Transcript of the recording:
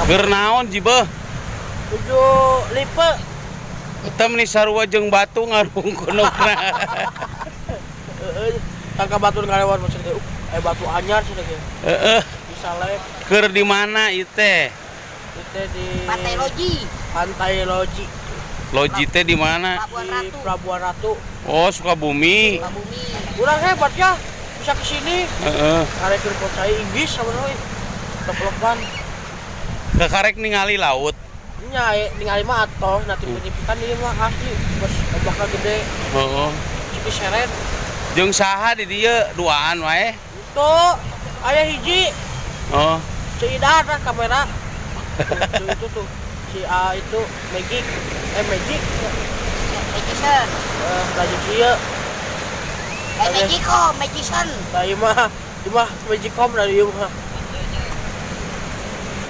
Keur naon jibeuh? Tuju lipe. Eta meni sarua jeung batu ngarungkunukna. Tangka batu ngarewat maksudnya. Batu anyar cenah ge. Heeh. Bisa lek. Keur di mana ieu teh? Kita di Pantai Loji. Pantai Loji. Loji teh di mana? Pelabuhan Di Ratu. Pelabuhan Ratu. Oh, Sukabumi. Sukabumi. Kurang hebat ya. Bisa ke sini. Heeh. Karek keur percaya Inggris sebenarnya. Tepelepan. Kekarek ningali laut. Nya ningali mah atos nanti penyipikan ieu mah asli. Bos bakal gede. Heeh. Cipi seret. Jeung saha di dieu duaan wae? Tuh, aya hiji. Oh. Si Ida ada kamera. Itu tuh. Si A itu Magic. Magic. Magician. Lagi ieu. Magicom, Magician. Da ieu mah Magicom dari ieu mah.